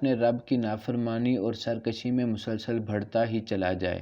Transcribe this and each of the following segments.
اپنے رب کی نافرمانی اور سرکشی میں مسلسل بڑھتا ہی چلا جائے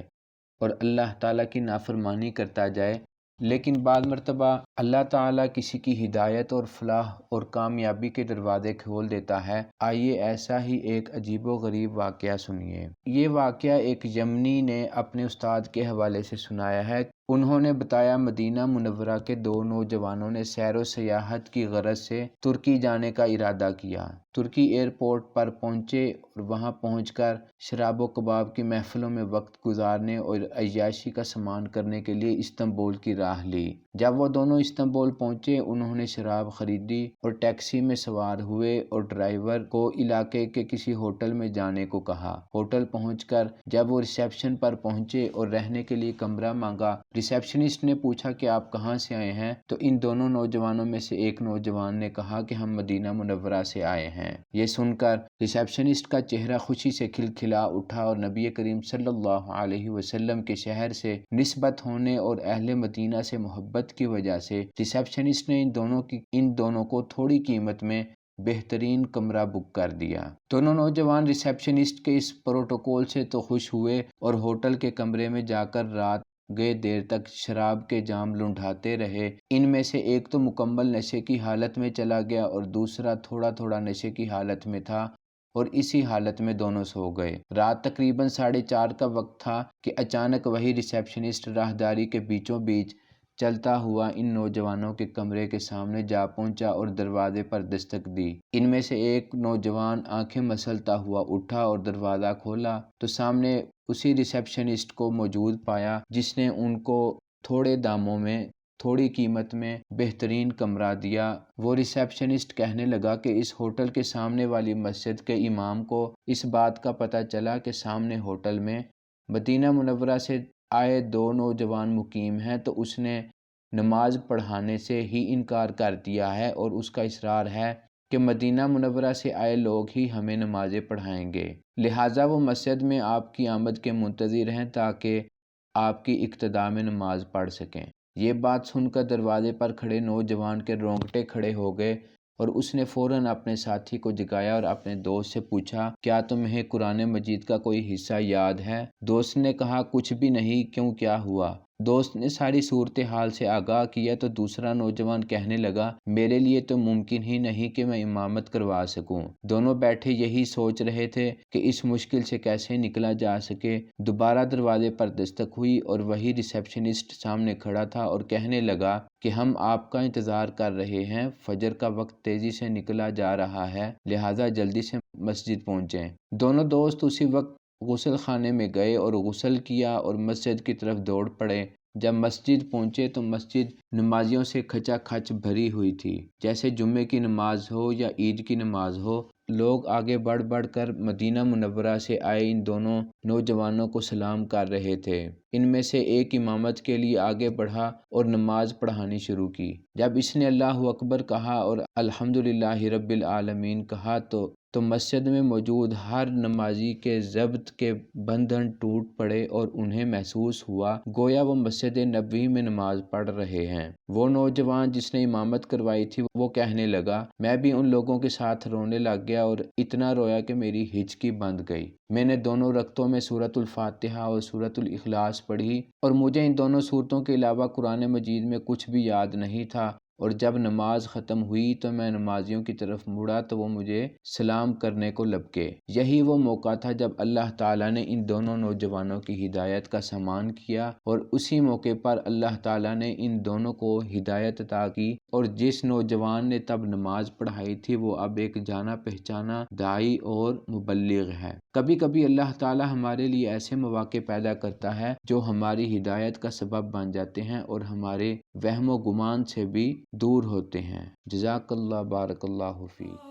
اور اللہ تعالیٰ کی نافرمانی کرتا جائے، لیکن بعض مرتبہ اللہ تعالیٰ کسی کی ہدایت اور فلاح اور کامیابی کے دروازے کھول دیتا ہے۔ آئیے ایسا ہی ایک عجیب و غریب واقعہ سنیے۔ یہ واقعہ ایک یمنی نے اپنے استاد کے حوالے سے سنایا ہے۔ انہوں نے بتایا، مدینہ منورہ کے دو نوجوانوں نے سیر و سیاحت کی غرض سے ترکی جانے کا ارادہ کیا۔ ترکی ایئرپورٹ پر پہنچے اور وہاں پہنچ کر شراب و کباب کی محفلوں میں وقت گزارنے اور عیاشی کا سامان کرنے کے لیے استنبول کی راہ لی۔ جب وہ دونوں استنبول پہنچے، انہوں نے شراب خریدی اور ٹیکسی میں سوار ہوئے اور ڈرائیور کو علاقے کے کسی ہوٹل میں جانے کو کہا۔ ہوٹل پہنچ کر جب وہ ریسیپشن پر پہنچے اور رہنے کے لیے کمرہ مانگا، ریسیپشنسٹ نے پوچھا کہ آپ کہاں سے آئے ہیں؟ تو ان دونوں نوجوانوں میں سے ایک نوجوان نے کہا کہ ہم مدینہ منورہ سے آئے ہیں۔ یہ سن کر ریسیپشنسٹ کا چہرہ خوشی سے کھلکھلا اٹھا اور نبی کریم صلی اللہ علیہ وسلم کے شہر سے نسبت ہونے اور اہل مدینہ سے محبت کی وجہ سے ریسیپشنسٹ نے ان دونوں کو تھوڑی قیمت میں بہترین کمرہ بک کر دیا۔ دونوں نوجوان ریسیپشنسٹ کے اس پروٹوکول سے تو خوش ہوئے اور ہوٹل کے کمرے میں جا کر رات گئے دیر تک شراب کے جام لنڈھاتے رہے۔ ان میں سے ایک تو مکمل نشے کی حالت میں چلا گیا اور دوسرا تھوڑا تھوڑا نشے کی حالت میں تھا، اور اسی حالت میں دونوں سو گئے۔ رات تقریباً 4:30 کا وقت تھا کہ اچانک وہی ریسیپشنسٹ راہداری کے بیچوں بیچ چلتا ہوا ان نوجوانوں کے کمرے کے سامنے جا پہنچا اور دروازے پر دستک دی۔ ان میں سے ایک نوجوان آنکھیں مسلتا ہوا اٹھا اور دروازہ کھولا تو سامنے اسی ریسیپشنسٹ کو موجود پایا، جس نے ان کو تھوڑے داموں میں، تھوڑی قیمت میں بہترین کمرہ دیا۔ وہ ریسیپشنسٹ کہنے لگا کہ اس ہوٹل کے سامنے والی مسجد کے امام کو اس بات کا پتہ چلا کہ سامنے ہوٹل میں مدینہ منورہ سے آئے دو نوجوان مقیم ہیں، تو اس نے نماز پڑھانے سے ہی انکار کر دیا ہے اور اس کا اصرار ہے کہ مدینہ منورہ سے آئے لوگ ہی ہمیں نمازیں پڑھائیں گے، لہٰذا وہ مسجد میں آپ کی آمد کے منتظر ہیں تاکہ آپ کی اقتداء میں نماز پڑھ سکیں۔ یہ بات سن کر دروازے پر کھڑے نوجوان کے رونگٹے کھڑے ہو گئے اور اس نے فوراً اپنے ساتھی کو جگایا اور اپنے دوست سے پوچھا، کیا تمہیں قرآن مجید کا کوئی حصہ یاد ہے؟ دوست نے کہا، کچھ بھی نہیں، کیوں، کیا ہوا؟ دوست نے ساری صورتحال سے آگاہ کیا تو دوسرا نوجوان کہنے لگا، میرے لیے تو ممکن ہی نہیں کہ میں امامت کروا سکوں۔ دونوں بیٹھے یہی سوچ رہے تھے کہ اس مشکل سے کیسے نکلا جا سکے۔ دوبارہ دروازے پر دستک ہوئی اور وہی ریسیپشنسٹ سامنے کھڑا تھا اور کہنے لگا کہ ہم آپ کا انتظار کر رہے ہیں، فجر کا وقت تیزی سے نکلا جا رہا ہے، لہٰذا جلدی سے مسجد پہنچیں۔ دونوں دوست اسی وقت غسل خانے میں گئے اور غسل کیا اور مسجد کی طرف دوڑ پڑے۔ جب مسجد پہنچے تو مسجد نمازیوں سے کھچا کھچ بھری ہوئی تھی، جیسے جمعے کی نماز ہو یا عید کی نماز ہو۔ لوگ آگے بڑھ بڑھ کر مدینہ منورہ سے آئے ان دونوں نوجوانوں کو سلام کر رہے تھے۔ ان میں سے ایک امامت کے لیے آگے بڑھا اور نماز پڑھانی شروع کی۔ جب اس نے اللہ اکبر کہا اور الحمدللہ رب العالمین کہا تو مسجد میں موجود ہر نمازی کے ضبط کے بندھن ٹوٹ پڑے اور انہیں محسوس ہوا گویا وہ مسجد نبوی میں نماز پڑھ رہے ہیں۔ وہ نوجوان جس نے امامت کروائی تھی وہ کہنے لگا، میں بھی ان لوگوں کے ساتھ رونے لگ گیا اور اتنا رویا کہ میری ہچکی بندھ گئی۔ میں نے دونوں رکعتوں میں سورۃ الفاتحہ اور سورۃ الاخلاص پڑھی اور مجھے ان دونوں سورتوں کے علاوہ قرآن مجید میں کچھ بھی یاد نہیں تھا، اور جب نماز ختم ہوئی تو میں نمازیوں کی طرف مڑا تو وہ مجھے سلام کرنے کو لپکے۔ یہی وہ موقع تھا جب اللہ تعالیٰ نے ان دونوں نوجوانوں کی ہدایت کا سامان کیا، اور اسی موقع پر اللہ تعالیٰ نے ان دونوں کو ہدایت عطا کی، اور جس نوجوان نے تب نماز پڑھائی تھی وہ اب ایک جانا پہچانا داعی اور مبلغ ہے۔ کبھی کبھی اللہ تعالیٰ ہمارے لیے ایسے مواقع پیدا کرتا ہے جو ہماری ہدایت کا سبب بن جاتے ہیں اور ہمارے وہم و گمان سے بھی دور ہوتے ہیں۔ جزاک اللہ، بارک اللہ فیک۔